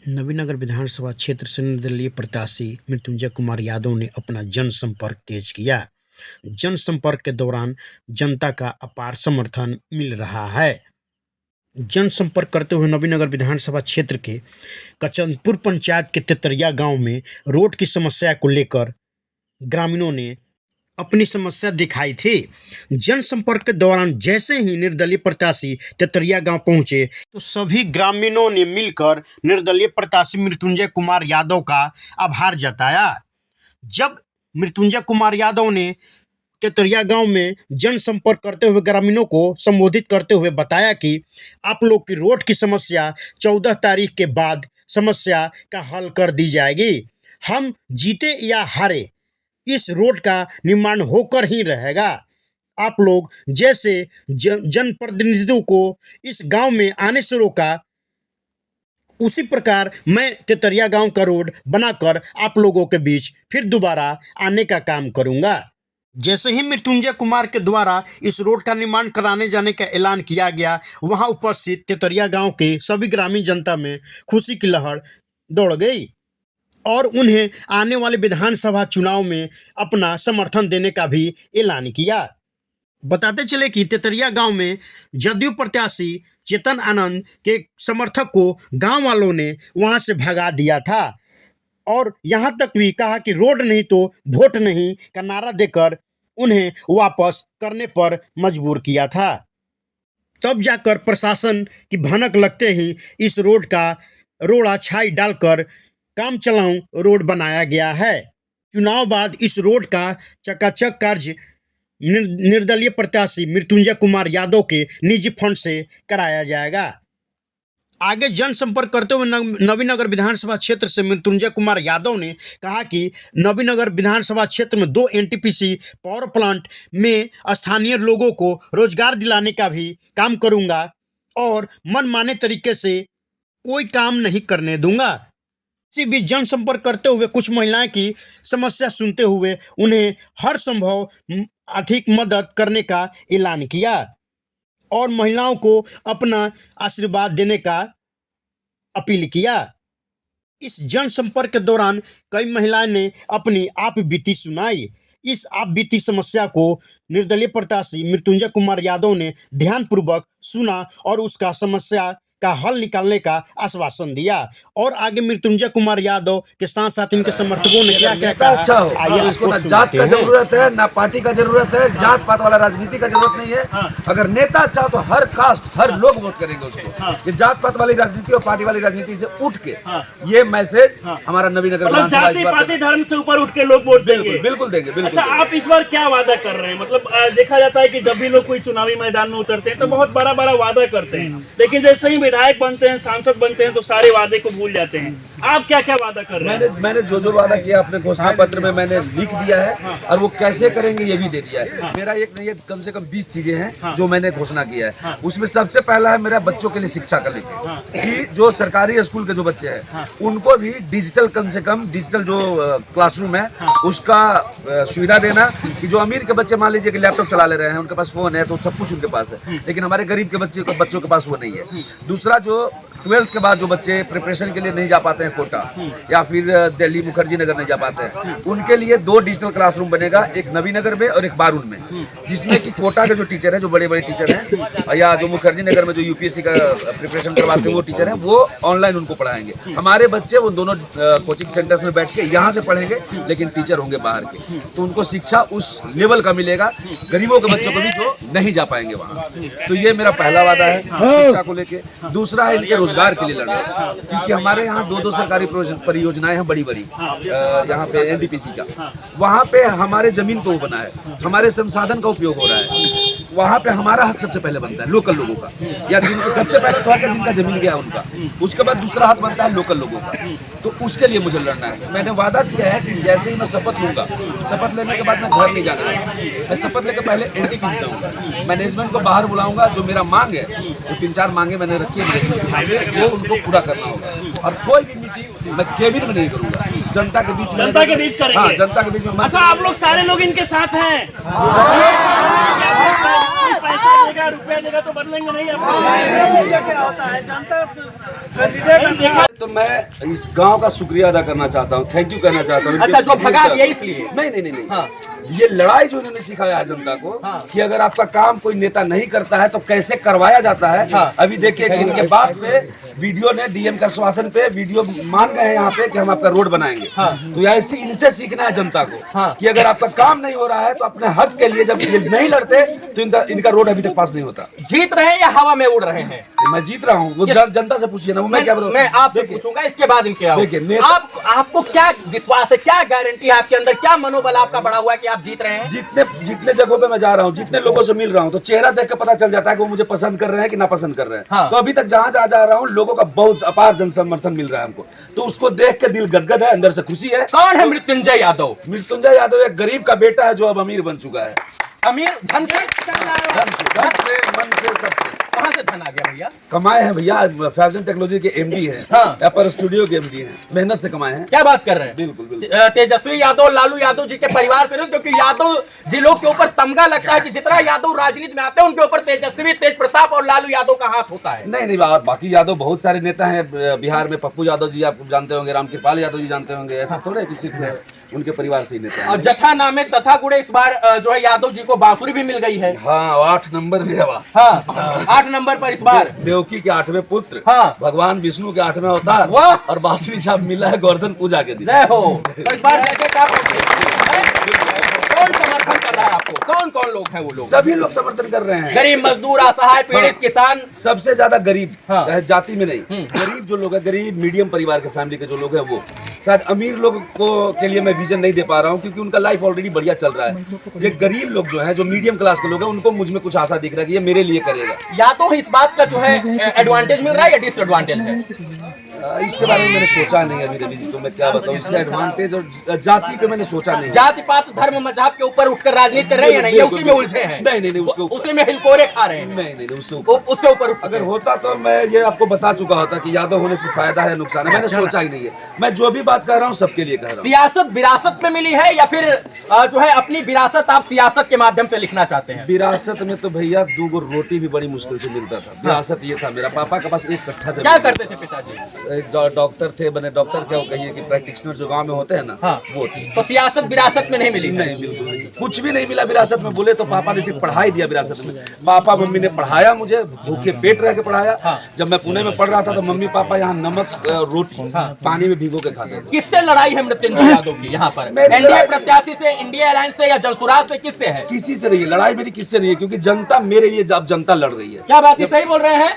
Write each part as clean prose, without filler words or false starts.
नवीनगर विधानसभा क्षेत्र से निर्दलीय प्रत्याशी मृत्युंजय कुमार यादव ने अपना जनसंपर्क तेज किया। जनसंपर्क के दौरान जनता का अपार समर्थन मिल रहा है। जनसंपर्क करते हुए नवीनगर विधानसभा क्षेत्र के कचनपुर पंचायत के तेतरिया गांव में रोड की समस्या को लेकर ग्रामीणों ने अपनी समस्या दिखाई थी। जनसंपर्क के दौरान जैसे ही निर्दलीय प्रत्याशी तेतरिया गांव पहुंचे तो सभी ग्रामीणों ने मिलकर निर्दलीय प्रत्याशी मृत्युंजय कुमार यादव का आभार जताया। जब मृत्युंजय कुमार यादव ने तेतरिया गांव में जनसंपर्क करते हुए ग्रामीणों को संबोधित करते हुए बताया कि आप लोग की रोड की समस्या 14 तारीख के बाद समस्या का हल कर दी जाएगी। हम जीते या हारे, इस रोड का निर्माण होकर ही रहेगा। आप लोग जैसे जनप्रतिनिधियों को इस गांव में आने से रोका, उसी प्रकार मैं तेतरिया गांव का रोड बनाकर आप लोगों के बीच फिर दोबारा आने का काम करूंगा। जैसे ही मृत्युंजय कुमार के द्वारा इस रोड का निर्माण कराने जाने का ऐलान किया गया, वहां उपस्थित तेतरिया गांव के सभी ग्रामीण जनता में खुशी की लहर दौड़ गई और उन्हें आने वाले विधानसभा चुनाव में अपना समर्थन देने का भी ऐलान किया। बताते चले कि तेतरिया गांव में जदयू प्रत्याशी चेतन आनंद के समर्थक को गांव वालों ने वहां से भगा दिया था और यहां तक भी कहा कि रोड नहीं तो वोट नहीं का नारा देकर उन्हें वापस करने पर मजबूर किया था। तब जाकर प्रशासन की भनक लगते ही इस रोड का रोड़ा छाई डालकर काम चलाऊं रोड बनाया गया है। चुनाव बाद इस रोड का चकाचक कार्य निर्दलीय प्रत्याशी मृत्युंजय कुमार यादव के निजी फंड से कराया जाएगा। आगे जनसंपर्क करते हुए नवीनगर विधानसभा क्षेत्र से मृत्युंजय कुमार यादव ने कहा कि नवीनगर विधानसभा क्षेत्र में 2 एनटीपीसी पावर प्लांट में स्थानीय लोगों को रोजगार दिलाने का भी काम करूंगा और मनमाने तरीके से कोई काम नहीं करने दूंगा। इसी बीच जनसंपर्क करते हुए कुछ महिलाएं की समस्या सुनते हुए उन्हें हर संभव आर्थिक मदद करने का ऐलान किया और महिलाओं को अपना आशीर्वाद देने का अपील किया। इस जनसंपर्क के दौरान कई महिलाएं ने अपनी आप बीती सुनाई। इस आप बीती समस्या को निर्दलीय प्रत्याशी मृत्युंजय कुमार यादव ने ध्यानपूर्वक सुना और उसका समस्या का हल निकालने का आश्वासन दिया और आगे मृत्युंजय कुमार यादव के साथ साथ इनके समर्थकों ने क्या क्या कहा। अच्छा हो, इसको ना जात का जरूरत है ना पार्टी का जरूरत है, जात पात वाला राजनीति का जरूरत नहीं है। अगर नेता अच्छा तो हर कास्ट हर लोग वोट करेंगे उसको। ये जात पात वाली राजनीति और पार्टी वाली राजनीति से उठ के ये मैसेज हमारा नवीनगर पार्टी धर्म से ऊपर उठ के लोग वोट देंगे, बिल्कुल देंगे। अच्छा, आप इस बार क्या वादा कर रहे हैं? मतलब देखा जाता है कि जब भी लोग कोई चुनावी मैदान में उतरते हैं तो बहुत बड़ा बड़ा वादा करते हैं, लेकिन जैसे ही विधायक बनते हैं, सांसद बनते हैं तो सारे वादे को भूल जाते हैं। आप क्या क्या वादा कर रहे हैं? मैंने जो वादा किया अपने घोषणा पत्र में मैंने लिख दिया है और वो कैसे करेंगे ये भी दे दिया है। मेरा एक नहीं है, कम से कम 20 चीजें हैं जो मैंने घोषणा किया है। उसमें सबसे पहला है मेरा बच्चों के लिए शिक्षा का लेके कि जो सरकारी स्कूल के जो बच्चे हैं उनको भी डिजिटल, कम से कम डिजिटल जो क्लासरूम है उसका सुविधा देना कि जो अमीर के बच्चे मान लीजिए कि लैपटॉप चला ले रहे हैं, उनके पास फोन है तो सब कुछ उनके पास है, लेकिन हमारे गरीब के बच्चों के पास वो नहीं है। दूसरा, जो 12th के बाद जो बच्चे प्रिपरेशन के लिए नहीं जा पाते हैं कोटा या फिर दिल्ली मुखर्जी नगर नहीं जा पाते हैं, उनके लिए 2 डिजिटल क्लासरूम बनेगा, एक नवीनगर में और एक बारून में, जिसमें कि कोटा के जो टीचर हैं, जो बड़े बड़े टीचर हैं, या जो मुखर्जी नगर में जो यूपीएससी का प्रिपरेशन करवाते हैं वो टीचर हैं, वो ऑनलाइन उनको पढ़ाएंगे। हमारे बच्चे वो दोनों कोचिंग सेंटर्स में बैठ के यहाँ से पढ़ेंगे, लेकिन टीचर होंगे बाहर के, तो उनको शिक्षा उस लेवल का मिलेगा, गरीबों के बच्चों को भी जो नहीं जा पाएंगे वहाँ। तो ये मेरा पहला वादा है शिक्षा को लेके। दूसरा है इनके रोजगार के लिए लड़ना, क्योंकि हमारे यहाँ 2 सरकारी परियोजनाएं हैं बड़ी बड़ी, यहाँ पे एनटीपीसी का, वहाँ पे हमारे जमीन को बना है, हमारे संसाधन का उपयोग हो रहा है, वहाँ पे हमारा हक सबसे पहले बनता है लोकल लोगों का, या जिनको सबसे पहले तो हक है जिनका जमीन गया उनका, उसके बाद दूसरा हक बनता है लोकल लोगों का। तो उसके लिए मुझे लड़ना है। मैंने वादा किया है कि जैसे ही मैं शपथ लूंगा, शपथ लेने के बाद मैं घर नहीं जाना है, मैं शपथ लेकर पहले एनटीपीसी जाऊंगा, मैनेजमेंट को बाहर बुलाऊंगा, जो मेरा मांग है वो 3-4 मांगे मैंने रखी है, वो उनको पूरा करना होगा। और कोई भी मीटिंग मैं केबिन में नहीं करूंगा, जनता के बीच करेंगे। हाँ, जनता के बीच में। अच्छा, आप लोग सारे लोग इनके साथ हैं? पैसा देगा, रुपया देगा तो बदलेंगे नहीं। क्या होता है जनता तो मैं इस गांव का शुक्रिया अदा करना चाहता हूँ, थैंक यू कहना चाहता हूँ। अच्छा, जो भगा दिया इसलिए? नहीं। हाँ। ये लड़ाई जो इन्होंने सिखाया है जनता को, हाँ। कि अगर आपका काम कोई नेता नहीं करता है तो कैसे करवाया जाता है। हाँ। अभी देखिए कि इनके बात पे वीडियो ने डीएम का आश्वासन पे वीडियो मान गए हैं यहाँ पे कि हम आपका रोड बनाएंगे। हाँ। तो ऐसे इनसे सीखना है जनता को, हाँ। कि अगर आपका काम नहीं हो रहा है तो अपने हक के लिए जब ये नहीं लड़ते तो इनका रोड अभी तक पास नहीं होता। जीत रहे हैं या हवा में उड़ रहे हैं? मैं जीत रहा हूँ, वो जनता से पूछिए ना, वो मैं क्या बताऊँ। मैं आपसे पूछूंगा, इसके बाद इनके आओ। देखिए, आपको क्या विश्वास है, क्या गारंटी है आपके अंदर, क्या मनोबल आपका बढ़ा हुआ है कि आप जीत रहे हैं? जितने जगहों पे मैं जा रहा हूँ, जितने लोगों से मिल रहा हूँ, तो चेहरा देख के पता चल जाता है कि वो मुझे पसंद कर रहे हैं कि ना पसंद कर रहे हैं। हाँ। तो अभी तक जहाँ जा रहा हूँ, लोगों का बहुत अपार जन समर्थन मिल रहा है हमको, तो उसको देख के दिल गदगद है, अंदर से खुशी है। कौन है मृत्युंजय यादव? मृत्युंजय यादव एक गरीब का बेटा है जो अब अमीर बन चुका है। अमीर धन से? मन से सबसे कहाँ से धन आ गया भैया? कमाए हैं भैया, फैशन टेक्नोलॉजी के एमडी हैं। हाँ। एप्पल स्टूडियो के एमडी हैं, मेहनत से कमाए हैं। क्या बात कर रहे हैं? बिल्कुल। तेजस्वी यादव, लालू यादव जी के परिवार से नहीं, क्योंकि यादव जिलों के ऊपर तमगा लगता है कि जितना यादव राजनीति में आते हैं उनके ऊपर तेजस्वी, तेज प्रताप और लालू यादव का हाथ होता है। नहीं, बाकी यादव बहुत सारे नेता हैं बिहार में। पप्पू यादव जी आप जानते होंगे, रामकृपाल यादव जी जानते होंगे, ऐसा थोड़े किसी उनके परिवार से ही नेता हैं। और जथा नामे तथा गुड़े इस बार जो है यादव जी को बांसुरी भी मिल गई है। हाँ, 8 नंबर भी है। हाँ, 8 नंबर पर इस बार देवकी के 8वें पुत्र, हाँ। भगवान विष्णु के 8वें अवतार, वाह। और बांसुरी साहब मिला है गोवर्धन पूजा के दिन। जय हो। तो इस बार कौन समर्थन कर रहा है आपको? कौन कौन लोग हैं वो लोग? सभी लोग समर्थन कर रहे हैं। गरीब, मजदूर, असहाय, पीड़ित, किसान, सबसे ज्यादा गरीब, हाँ। चाहे जाति में नहीं, गरीब जो लोग हैं, गरीब मीडियम परिवार के फैमिली के जो लोग हैं, वो शायद अमीर लोग को के लिए मैं विजन नहीं दे पा रहा हूँ, क्योंकि उनका लाइफ ऑलरेडी बढ़िया चल रहा है। ये गरीब लोग जो हैं, जो मीडियम क्लास के लोग हैं, उनको मुझ में कुछ आशा दिख रहा है कि ये मेरे लिए करेगा। या तो इस बात का जो है एडवांटेज मिल रहा है या डिसएडवांटेज है? इसके बारे में मैंने सोचा नहीं अभी रवि जी, तो मैं क्या बताऊं। इसके एडवांटेज और जाति पे मैंने सोचा नहीं। जाति पात धर्म मजहब के ऊपर उठकर राजनीति कर रहे हैं या नहीं? उसी में उलझे हैं? नहीं, उसके ऊपर, उसी में हिलकोरे खा रहे हैं? नहीं, उससे ऊपर, उसके ऊपर अगर होता तो मैं ये आपको बता चुका होता कि यादव होने से फायदा है नुकसान है। मैंने सोचा ही नहीं है। मैं जो भी बात कर रहा हूँ सबके लिए कह रहा हूँ। सियासत विरासत में मिली है या फिर जो है अपनी विरासत आप सियासत के माध्यम से लिखना चाहते हैं? विरासत में तो भैया 2 रोटी भी बड़ी मुश्किल से मिलता था। विरासत ये था, मेरा पापा के पास 1 कट्ठा जमीन। क्या करते थे पिताजी? डॉक्टर थे, बने डॉक्टर क्या कहिए कि प्रैक्टिशनर जो गांव में होते हैं ना, हाँ। वो थी। तो सियासत विरासत में नहीं मिली? नहीं, बिल्कुल नहीं, कुछ भी नहीं मिला विरासत में। बोले तो पापा ने सिर्फ पढ़ाई दिया विरासत में। पापा मम्मी ने पढ़ाया मुझे, भूखे पेट रह के पढ़ाया। हाँ। जब मैं पुणे में पढ़ रहा था तो मम्मी पापा यहाँ नमक रोटी पानी में भिगो के खाते थे। किससे लड़ाई है मृत्युंजय यादव की यहाँ पर? मेरी एनडीए लड़ाई- प्रत्याशी से, इंडिया अलायंस से या जलसुराज से, किससे है? किसी से नहीं है लड़ाई, मेरी किससे नहीं है, क्योंकि जनता मेरे लिए जब जनता लड़ रही है। क्या बात है, सही बोल रहे हैं?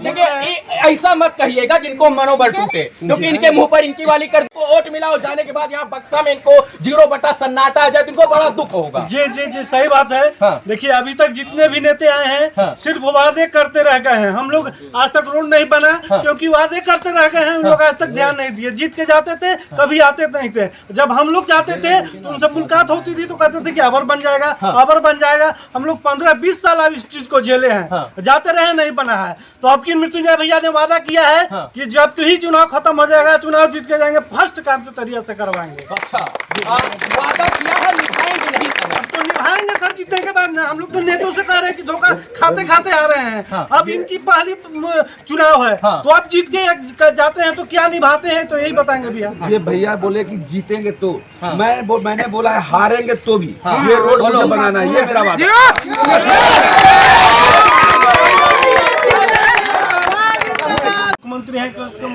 देखिए, ऐसा मत कहिएगा कि इनको मनोबल टूटे, क्योंकि इनके मुंह पर इनकी वाली कर वोट मिला और जाने के बाद यहाँ बक्सा में इनको 0 बटा सन्नाटा आ जाए तो इनको बड़ा दुख होगा। जी सही बात है। हाँ। देखिए, अभी तक जितने भी नेता आए हैं, हाँ। सिर्फ वादे करते रह गए हैं। हम लोग आज तक रोड नहीं बना, हाँ। क्योंकि वादे करते रह गए हैं। उन लोग आज तक ध्यान नहीं दिए। जीत के जाते थे, कभी आते नहीं थे। जब हम लोग जाते थे तो उनसे मुलाकात होती थी तो कहते थे कि अबर बन जाएगा, अबर बन जाएगा। हम लोग 15-20 साल अब इस चीज को झेले हैं। हाँ। जाते रहे, नहीं बना है। तो अब की मृत्युंजय भैया ने वादा किया है हाँ। कि जब ही चुनाव खत्म हो जाएगा, चुनाव जीत के जाएंगे, फर्स्ट काम तो तरीके से करवाएंगे। अच्छा, वादा किया है, निभाएंगे नहीं? तो निभाएंगे सर, जीतने के बाद ना। हम लोग तो नेताओं से कह रहे हैं कि धोखा खाते खाते आ रहे हैं। हाँ। अब इनकी पहली चुनाव है। हाँ। तो अब जीत के जाते हैं तो क्या निभाते हैं, तो यही बताएंगे भैया। ये भैया बोले कि जीतेंगे तो, हाँ। मैंने बोला है हारेंगे तो भी। हाँ। ये रोड बोलो। मुझे बनाना है, ये मेरा वादा। मुख्यमंत्री है,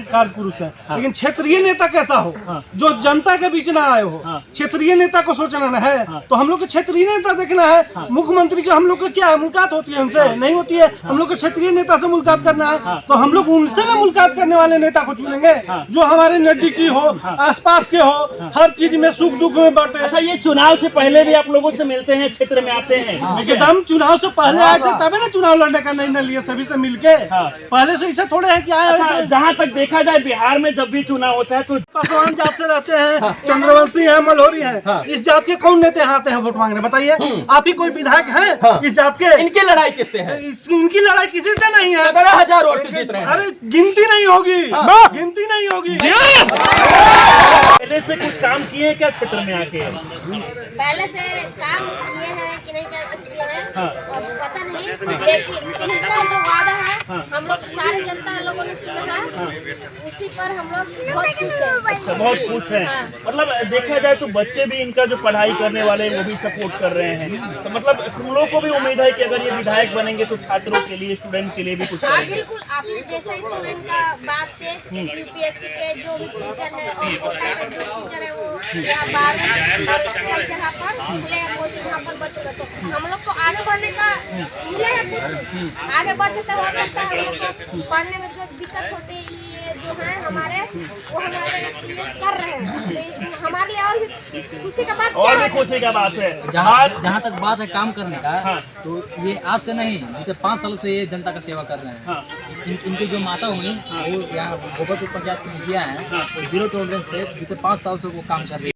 कार्य पुरुष है, लेकिन क्षेत्रीय नेता कैसा हो, जो जनता के बीच ना आए हो। क्षेत्रीय नेता को सोचना है। तो हम लोग को क्षेत्रीय नेता देखना है। मुख्यमंत्री की हम लोग को क्या मुलाकात होती है, उनसे नहीं होती है। हम लोग को क्षेत्रीय नेता से मुलाकात करना है, तो हम लोग उनसे ना मुलाकात करने वाले नेता को चुनेंगे, जो हमारे नजदीकी हो, आसपास के हो, हर चीज में सुख दुख में बांटे। अच्छा, ये चुनाव से पहले भी आप लोगों से मिलते हैं, क्षेत्र में आते हैं? एकदम चुनाव से पहले आए थे, तभी ना चुनाव लड़ने का निर्णय लिए सभी से मिलके। पहले से ऐसे थोड़े है कि आए अच्छा, जहाँ तक देखा जाए बिहार में जब भी चुनाव होता है तो पासवान जात से रहते हैं, चंद्रवंशी है, मल्होरी है। इस जात के कौन नेता यहाँ आते हैं वोट मांगने, बताइए? आप ही कोई विधायक है इस जात के? इनकी लड़ाई किससे है? इनकी लड़ाई किसी से नहीं है। 17,000 वोट से जीत रहे हैं। अरे गिनती नहीं होगी, गिनती नहीं होगी। पहले से कुछ काम किए हैं क्या क्षेत्र में आके? पहले से काम किए हैं कि नहीं किए हैं हाँ। अब पता नहीं, लेकिन इनका जो वादा है हम लोग सारे जनता लोगों ने सुना है, उसी पर हम लोग बहुत खुश हैं। अच्छा, बहुत खुश हैं। हाँ। मतलब देखा जाए तो बच्चे भी इनका जो पढ़ाई करने वाले हैं वो भी सपोर्ट कर रहे हैं, तो मतलब हम लोग को भी उम्मीद है कि अगर ये विधायक बनेंगे तो छात्रों के लिए, स्टूडेंट के लिए भी कुछ हाँ करेंगे। बिल्कुल, आपने जैसे स्टूडेंट का बात से यूपीएससी के जो भी टीचर है और कोटा के जो टीचर है वो यहाँ 12 और कई जगह पर खुले हैं कोचिंग, यहाँ पर बच्चों को तो हम लोग को आगे बढ़ने का मिले है कुछ, आगे बढ़ सकते हो सकता है। हम लोग को पढ़ने में जो दिक्कत होती है ये जो है हमारे वो हमारे लिए कर रहे हैं, लेकिन हमारे लिए और भी खुशी का बात और क्या भी खुशी का बात है। जहाँ तक बात है काम करने का, हाँ। तो ये आज से नहीं, बीते 5 सालों से ये जनता का सेवा कर रहे हैं। हाँ। इनकी जो माता हुई वो यहाँ गोबरपुर पंचायत में किया है, तो 0 टॉलरेंस से बीते 5 साल से वो काम कर रही है।